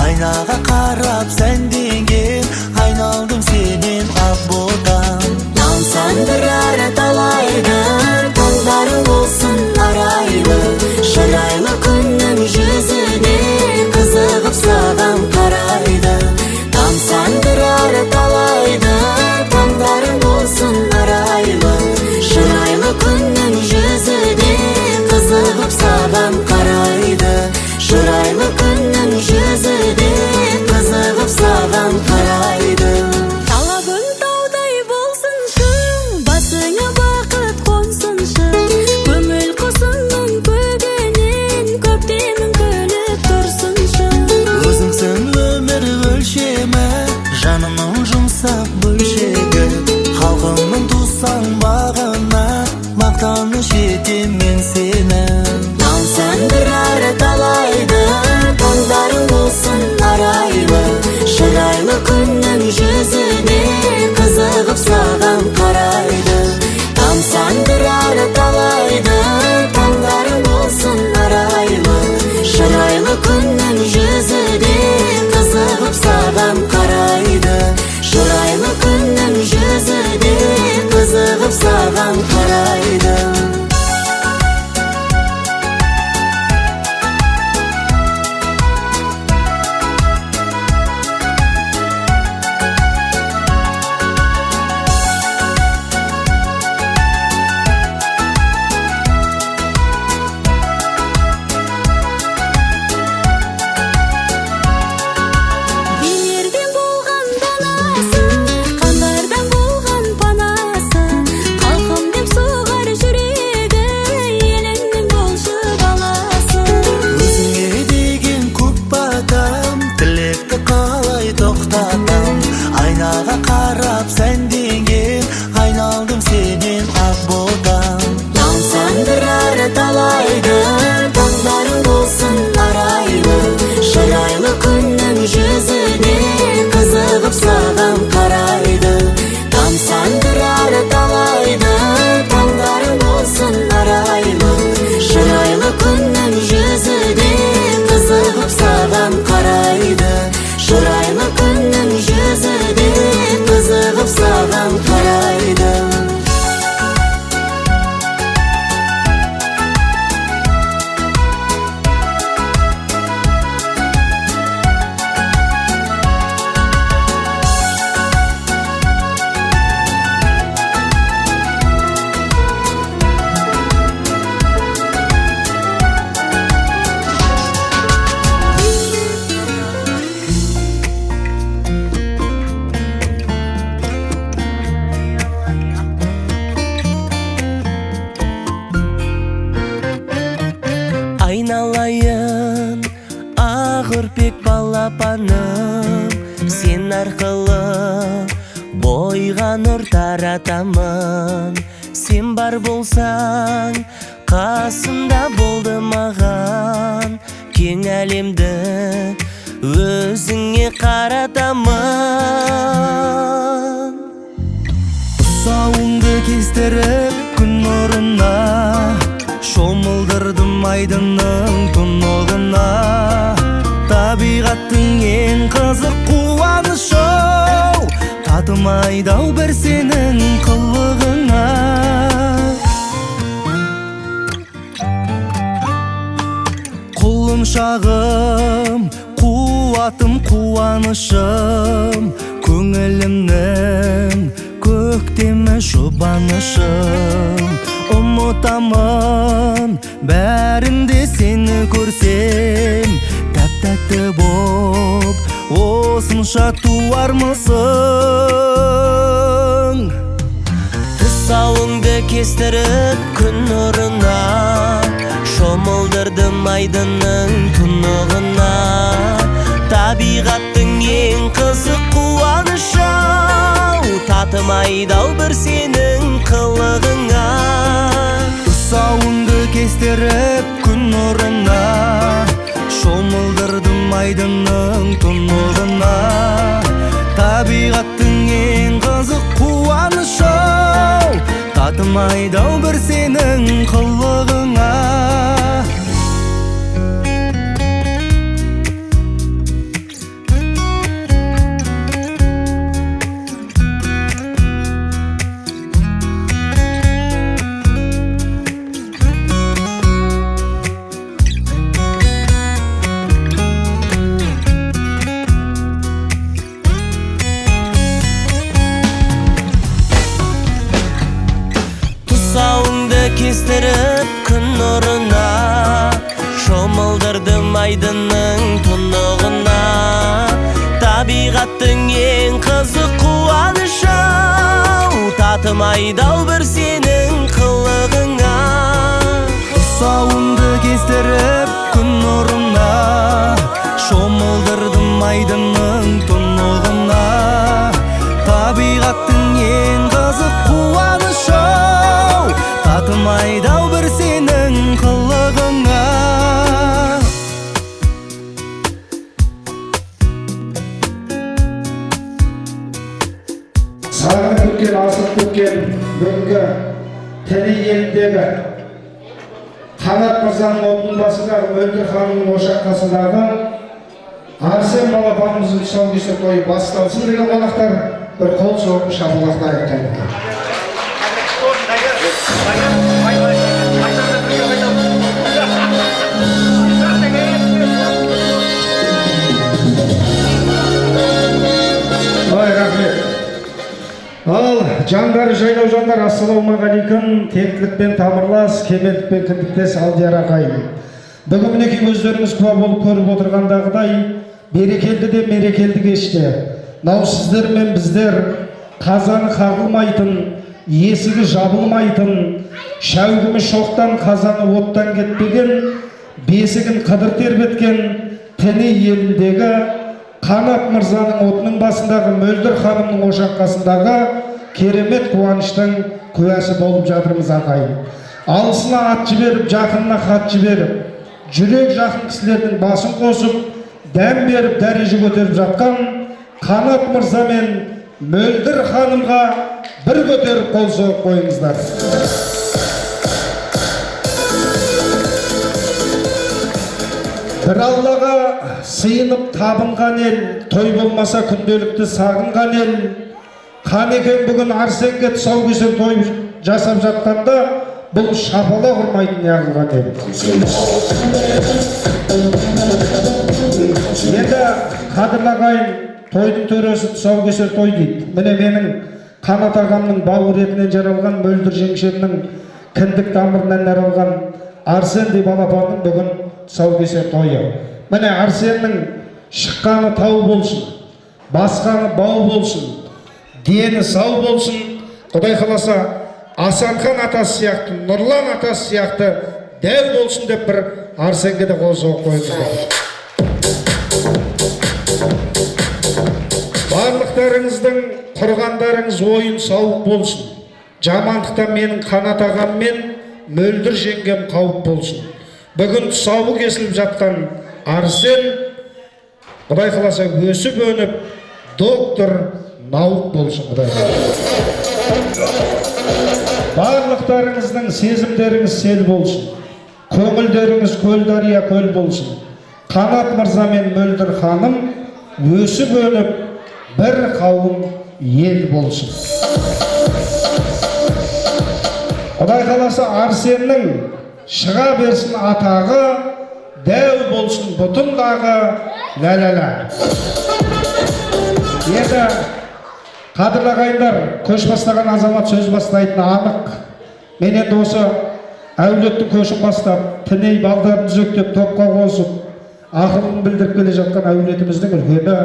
Aynaga qarab sen деген айналдым сенин аббодан. Таусандырар талайдан таңдарың болсын арайлы, шырайлы күннің жүзіне қызығып саған қарайды. Таусандырар талайдан таңдарың болсын арайлы, шырайлы күннің жүзіне қызығып саған қарайды. Шырайлы күннің жүзіне қызығып саған қарайды. Талабың таудай болсыншы, басыңа бақыт қонсыншы, көңіл құсыңның көгенен көктемің күліп тұрсыншы. Өзіңсің өмір өлшемі, жанымның жұмсақ бөлшегі, халқымның тусан бағына мақтаныш етем мен сені. Таусандырар талайды таңдарың болсын арайлы, шырайлы күннің жүзіне қызығып саған қарайды. Таусандырар талайды таңдарың болсын арайлы, шырайлы күннің жүзіне қызығып саған қарайды. Шырайлы күннің жүзіне қызығып саған қарайды. Aynaga qarab sen деген айналдым сенин аббодан. Таусандырар талайды таңдарың болсын арайлы, шырайлы күннің жүзіне қызығып саған қарайды. Таусандырар талайды таңдарың болсын арайлы, шырайлы күннің жүзіне қызығып саған қарайды. Шырайлы күннің жүзіне қызығып саған қарайды. Айналайын ақ үрпек балапаным, сен арқылы бойға нұр таратамын. Сен бар болсаң, қасымда болды маған. Кең әлемді өзіңе қаратамын. Тұсауыңды кестіріп күн нұрына, шомылдырдым айдынның тұнығына. Табиғаттың ең қызық қуанышы, татымайды-ау бір сенің қылығыңа. Құлымшағым, қуатым, қуанышым, көңілімнің көктемі жұбанышым. Ұмытамын бәрінде сені көрсем, тәп-тәтті боп осынша туармысың. Тұсауыңды кестіріп күн нұрына, шомылдырдым айдынның тұнығына. Табиғаттың ең қызық қуанышы, татымайды-ау бір сенің қылығыңа. Тұсауыңды кестіріп күн нұрына, шомылдырдым айдынның тұнығына. Табиғаттың ең қызық қуанышы, татымайды-ау бір сенің қылығыңа. Кестіріп күн нұрына, шомылдырдым айдынның тұнығына. Табиғаттың ең қызық қуанышы, татымайды-ау бір сенің қылығыңа. Тұсауыңды кестіріп күн нұрына, шомылдырдым айдынның тұнығына. Табиғаттың ең қызық қуанышы, татымайды-ау бір сенің қылығыңа. Сағынып өткен, асып өткен бүгінгі тәне еліндегі Қанат мырзаның отының басындағы, Мөлдір ханымның ошақ қасындағы Арсен балапанымыздың тұсаукесер тойы басталсын деген қонақтар бір қол соғып шапалақтайық қайда. Ал жандары жайлау жандар, ассалаумағалейкум. Тектілікпен тамырлас, кемелдікпен кіндіктес алдияр ағайын. Бүгін мінекей өздеріңіз куә болып көріп отырғандағыдай берекелді де мерекелді кеште. Нау сіздер мен біздер қазаны қағылмайтын, есігі жабылмайтын, шәугімі шоқтан қазаны оттан кетпеген, бесігін қыдыр тербеткен тәне еліндегі Қанат мырзаның отының басындағы, Мөлдір ханымның ошақ қасындағы керемет қуаныштың куәсі болып жатырмыз ағайын. Алысына ат жіберіп, жақынына хат жіберіп, жүрек жақын кісілердің басын қосып, дәм беріп, дәреже көтеріп жатқан Қанат мырза мен Мөлдір ханымға бір көтеріп қол соғып қойыңыздар. Бір Аллаға сыйынып табынған ел, той болмаса күнделікті сағынған ел. Қанекең бүгін Арсенге тұсаукесер той жасап жатқанда, бұл шапалақ ұрмайтын неғылған ел. Енді қадірлі ағайын, тойдың төресі тұсаукесер той дейді. Міне менің Қанат ағамның бауыр етінен жаралған, Мөлдір жеңшемнің кіндік тамырынан жаралған Арсен деп балапанның бүгін тұсаукесер тойы. Міне Арсеннің шыққаны тау болсын, басқаны бау болсын, дені сау болсын. Құдай қаласа Асанхан атасы сияқты, Нұрлан атасы сияқты дәу болсын деп бір Арсенге де қол соғып қойыңыздар. Барлық барлықтарыңыздың құрғандарыңыз ойын сауық болсын. Жамандықтан менің Қанат ағам мен Мөлдір жеңгем қауіп болсын. Бүгін тұсауы кесіліп жатқан Арсен, Құдай қаласа өсіп өніп, доктор науық болсын. Құдай қаласа. Барлықтарыңыздың сезімдеріңіз сел болсын. Көңілдеріңіз көл дария көл болсын. Қанат мырза мен Мөлдір ханым өсіп өніп, бір қауым ел болсын. Құдай қаласа Арсеннің шыға берсін атағы, дәу болсын бұтындағы ләләлә. Енді қадірлі ағайындар, көш бастаған азамат сөз бастайтыны анық. Мен енді осы әулеттің көшін бастап, тіней балдарын түзектеп топқа қосып, ақылын білдіріп келе жатқан әулетіміздің үлкені,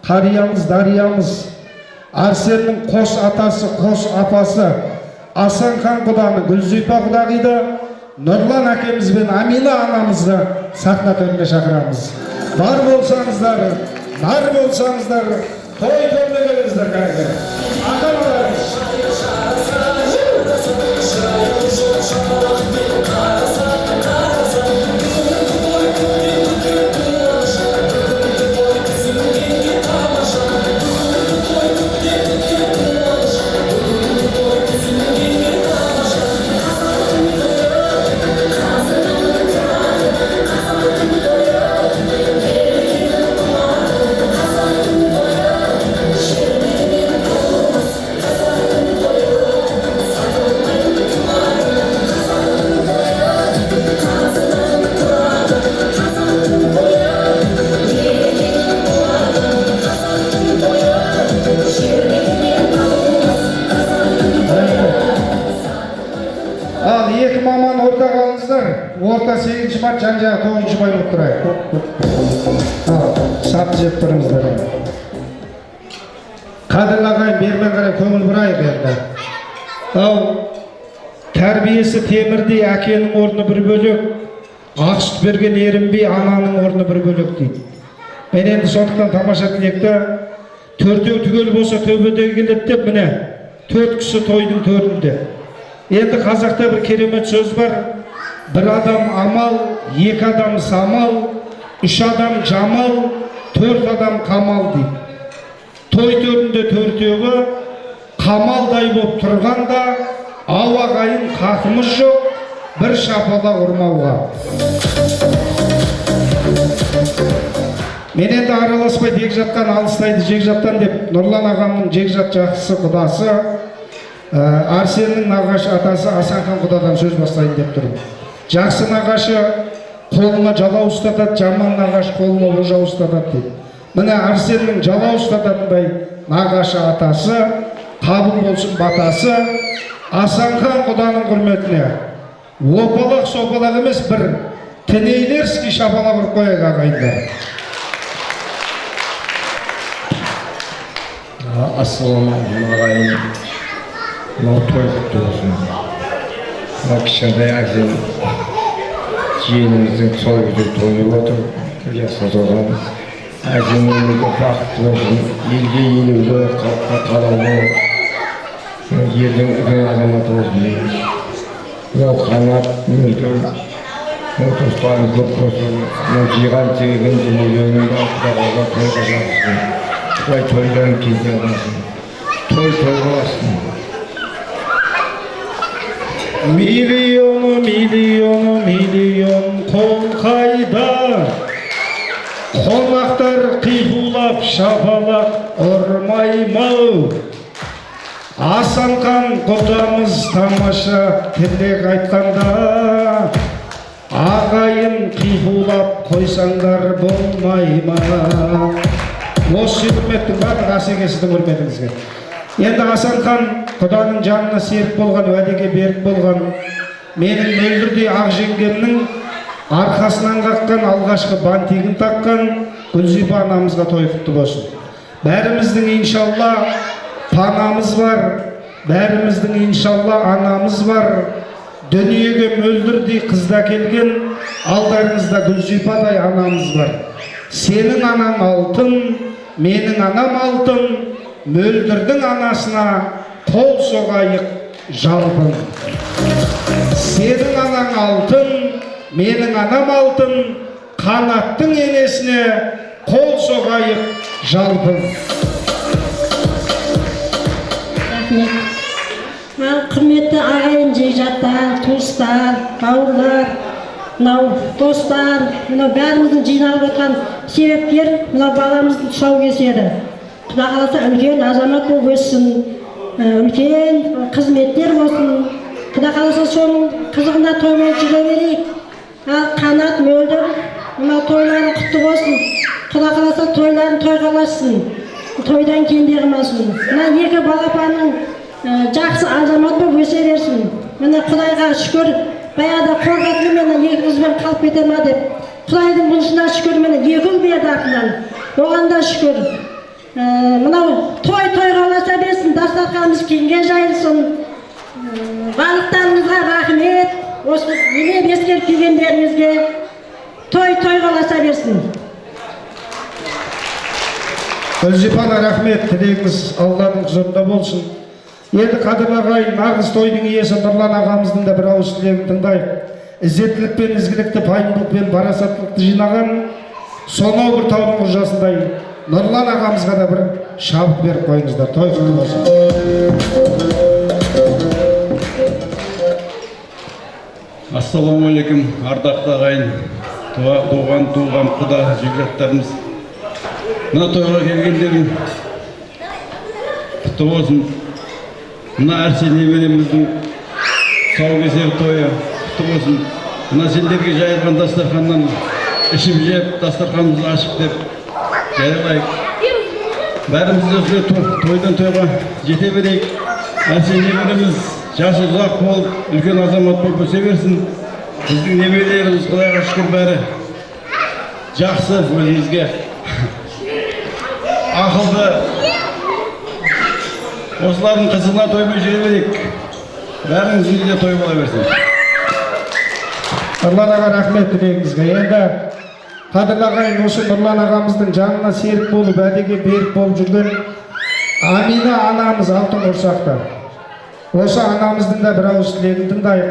қариямыз, дариямыз, Арсеннің қос атасы, қос апасы, Асанхан құданы, Гүлзипа құдағиды, Нұрлан әкеміз бен Амина анамызды сахна төріне шақырамыз. Бар болсаңыздар, нар болсаңыздар, той төріне келіңіздер кәне. Ата-аналарымыз. Орта 8-ші бай, жан-жағы 9-ші бай болып тұрайық. Сап жеп тұрыңыздар. Қадірлі ағайын, бермен қарай көңіл бұрайық енді. Тәрбиесі темірдей, әкенің орны бір бөлек, ақшыт берген ерінбей, ананың орны бір бөлек дейді. Мен енді сондықтан тамаша тілекті, төртеу түгел болса төбедегі келеді деп, міне, 4 кісі тойдың төрінде. Енді қазақта бір керемет сөз бар. Bir adam amal, 2 adam самал, 3 adam жамал, 4 adam камал дейді. Той төрінде төртеуі қамалдай боп тұрғанда, ауағайын қақымыз жоқ, бір шапала ұрмауға. Мен енді араласпай дек жатқан алыстайды жек жаттан деп, Нұрлан ағамның жек жат жақсысы құдасы, Арсеннің нағашы атасы Асанхан құдадан сөз бастайын деп тұрмын. Жақсы нағашы қолына жалау ұстатады, жаман нағашы қолына ожау ұстатады дейді. Міне Арсеннің жалау ұстататындай нағашы атасы, қабыл болсын батасы, Асанхан құданың құрметіне опалақ сопалақ емес, бір тінейлерский шапалақ ұрып қояйық ағайындар. Ассалаумағалейкум ағайын. Мынау той құтты болсын. Мына кішкентай Арсен жиеніміздің сол күзде тойып отыр. Жасқа толған. Арсен өмірде бақытты болсын. Елге елеулі, халыққа қалаулы, елдің үлкен азаматы болсын. Мынау Қанат, Мөлдір, мынау туыстарым көп болсын. Мынау жиған тегін дүниелерінің Құдағайға тойға жақсын. Құдай тойларын кезден қалсын. Той болсын. Миллиону, миллиону, миллион қол қайда, қонақтар қиқулап шапалақ ұрмаймау. Асанхан құдамыз тамаша тілек айтқанда, ағайын қиқулап қойсаңдар болмай ма. Осы құрметтің барлық асекесіздің құрметіңізге. Енді Асанхан құданың жанына серік болған, уәдеге берік болған, менің Мөлдірдей ақ жеңгемнің арқасынан қаққан, алғашқы бантигін таққан Гүлзипа анамызға той құтты болсын. Бәріміздің иншалла панамыз бар, бәріміздің иншалла анамыз бар. Дүниеге Мөлдірдей қызда келген, алдарыңызда Гүлзипадай анамыз бар. Сенің анаң алтын, менің анам алтын, мөлдірдің анасына қол соғайық жалпын. Сенің анаң алтын, менің анам алтын, қанаттың енесіне қол соғайық жалпын. Құрметті ағайын жекжаттар, туыстар, бауырлар, мынау достар, мынау бәріміздің жиналып отқан себепкер мынау баламыздың тұсаукесері. Құда қаласа үлкен азамат болып өссін, үлкен қызметтер болсын. Құда қаласа соның қызығында тоймай жүре берейік. Ал қанат мөлдір, мынау тойлары құтты болсын. Құда қаласа тойларын тойғаласын, тойдан кенде қылмасын. Мына екі балапанның жақсы азамат болып өсе берсін. Міне Құдайға шүкір, баяғыда қорқатын мені екі қызбен қалып кете ма деп. Құдайдың бұнысына шүкір, мені екі ұл берді артынан. Оған да шүкір. Мынау той-тойғаласа берсін, дастарханымыз кеңге жайылсын. Барлықтарыңызға рахмет. Осы елеп ескеріп келгендеріңізге той-тойғаласа берсін. Гүлжипана, рахмет. Тілегіңіз Алланың құзырында болсын. Енді қадірлі ағайын, нағыз тойдың иесі Нұрлан ағамыздың да бір ауыз тілегін тыңдайық. Ізеттілік пен ізгілікті, пайымдылық пен парасаттылықты жинаған сонау бір таудың ұржасындай Нұрлан ағамызға да бір шабыт беріп қойыңыздар. Той құтты болсын. Ассалаумағалейкум, ардақты ағайын, туған құда жекжаттарымыз. Мына тойға келгендерің құтты болсын. Мына Әрсен немереміздің тұсаукесер тойы құтты болсын. Мына сендерге жайылған дастарханнан ішіп жеп, дастарханымызды ашып деп жариялайық. Бәріміз де тойдан тойға жете берейік. Әрсен немереміз жасы ұзақ болып, үлкен азамат болып өсе берсін. Біздің немерелеріміз Құдайға шүкір бәрі жақсы, өзімізге ақылды. Осылардың қызына тоймай жүре берейік. Бәріңізге де той бола берсін. Нұрлан аға, рахмет тілегіңізге. Енді қадірлі ағайын, осы Нұрлан ағамыздың жанына серік болып, әдеге берік болып жүрген Амина анамыз алтын құрсақта. Осы анамыздың да бір ауыз тілегін тыңдайық.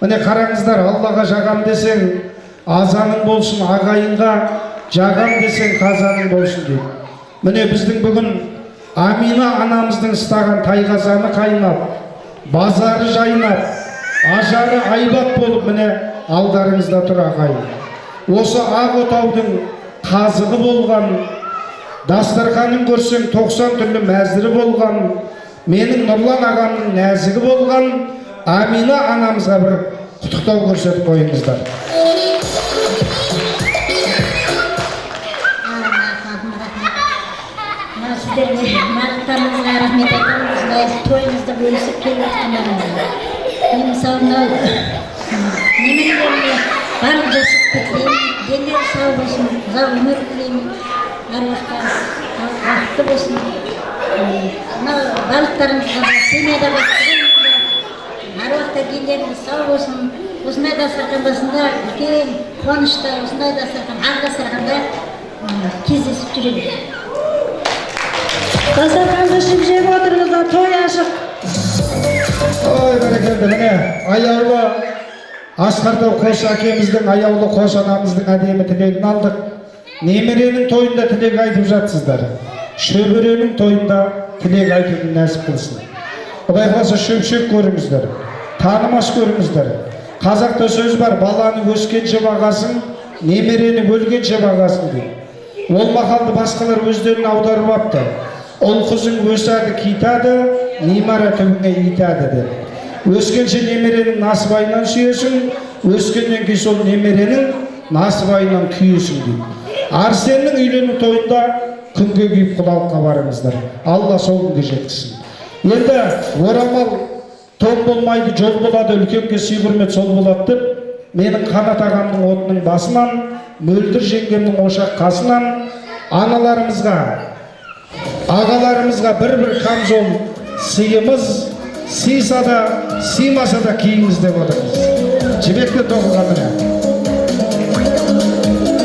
Міне қараңыздар, Аллаға жағам десең, азаның болсын, ағайынға жағам десең, қазаның болсын дейді. Міне біздің бүгін Амина анамыздың ұстаған тайқазаны қайнап, базары жайнап, ажары айбат болып міне алдарыңызда тұр ағайын. Осы ақ отаудың қазығы болған, дастарханын көрсең 90 түрлі мәзірі болған, менің Нұрлан ағамның нәзігі болған Амина анамызға бір құттықтау көрсетіп қойыңыздар. Барлықтарыңызға рахмет айтамын, осындай тойымызды бөлісіп келіп жатқандарыңызға. Мен мысалы немерелеріме барлық жақсылықты тілеймін, дендері сау болсын, ұзақ өмір тілеймін, аруаққа бақытты болсын. Мынау барлықтарыңызға да семьяда аруақта дендеріңіз сау болсын. Осындай дастархан басында үлкен қуанышта, осындай дастархан, ақ дастарханда кездесіп жүреді. Дастарханды ішіп жеп отырыңыздар, той ашық. Ой, бәрекелді, міне аяулы Асқартау Қош әкеміздің, аяулы Қош анамыздың әдемі тілегін алдық. Немеренің тойында тілек айтып жатсыздар. Шөберенің тойында тілек айтуды нәсіп қылсын. Құдай қаласа шөп-шөп көріңіздер, танымас көріңіздер. Қазақта сөз бар, баланы өскенше бағасын, немерені өлгенше бағасын дейді. Ол мақалды басқалар өздерін аударып апты. Ол қызың өсады, китады, немара түбіне итады деп. Өскенше немеренің насыбайынан сүйесің, өскеннен кейін сол немеренің насыбайынан күйесің дейді. Арсеннің үйлену тойында күнге күйіп құдалыққа барыңыздар. Алла сол күнге жеткізсін. Енді орамал тон болмайды, жол болады, үлкенге сый құрмет сол болады деп, менің Қанат ағамның отының басынан, Мөлдір жеңгемнің ошақ қасынан аналарымызға, ағаларымызға бір-бір камзол сыйымыз, сыйса да, сыймаса да киіңіз деп отырмыз. Жібекте тоқылғанына.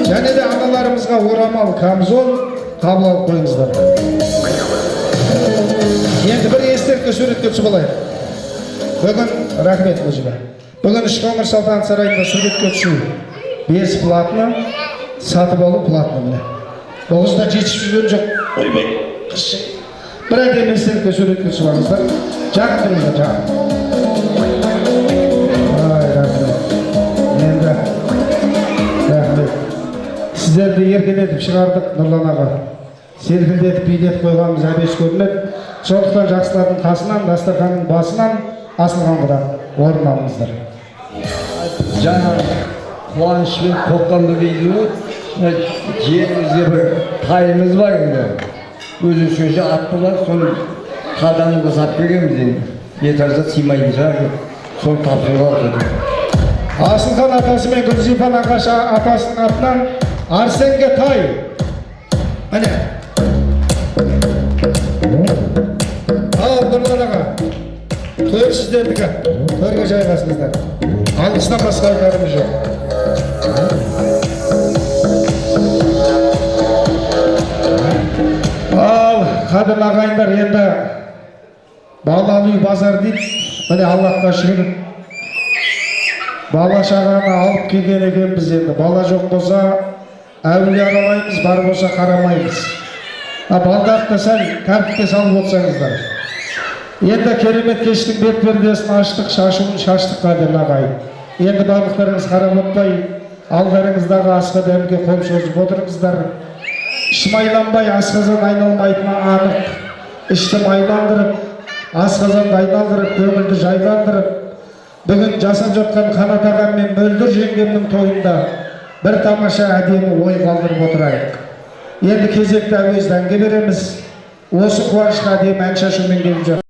Және де аналарымызға орамал камзол қабыл алып қойыңыздар. президентке суретке түсіп алайық. Бүгін рахмет өзіме. Бүгін Үшқоңыр салтанат сарайында суретке түсу 5 платны, сатып алу платны міне. 9-да жетішіп жүрген жоқ. Ойбай, қысшы. Бір әдемі президентке суретке түсіп алыңыздар. Жақын тұрыңыздар, жақын. Ай, рахмет. Енді рахмет. Сіздерді еркелетіп шығардық, Нұрлан аға. Серпілдетіп, билетіп қойғанымыз әбес көрінеді. Сондықтан жақсылардың қасынан, дастарханның басынан асылғанға орын алыңыздар. Жаңа қуанышпен қоққанды дейді, жерімізде бір тайымыз бар енді. Өзі сөзі атты бар, соны қадамында сап бергенбіз енді. Етарда сыймайды шығар, соны тапсыруға алды. Асылхан атасы мен Гүлзипан ағашы атасының атынан Арсенге тай. Әне. Ал Нұрлан аға. Төр сіздердікі. Төрге жайғасыңыздар. Алғыстан басқа айтарымыз жоқ. Ал қадірлі ағайындар, енді балалы үй базар дейді. Міне Аллахқа шүкір. Бала шағаны алып келген екенбіз енді. Бала жоқ болса, әулие аралаймыз, бар болса қарамаймыз. Балдарды сәл тәртіпке салып отырсаңыздар. Енді керемет кештің бет пердесін аштық, шашуын шаштық қадірлі ағайын. Енді барлықтарыңыз қарап отпай, алдарыңыздағы асқа дәмге қол созып отырыңыздар. Шымайланбай асқазан айналмайтыны анық. Ішті майландырып, асқазанды айналдырып, көңілді жайландырып, бүгін жасап жатқан Қанат ағам мен Мөлдір жеңгемнің тойында бір тамаша әдемі ой қалдырып отырайық. Енді кезекті әуезді әнге береміз. Осы қуанышқа әдемі ән шашумен келіп жатыр.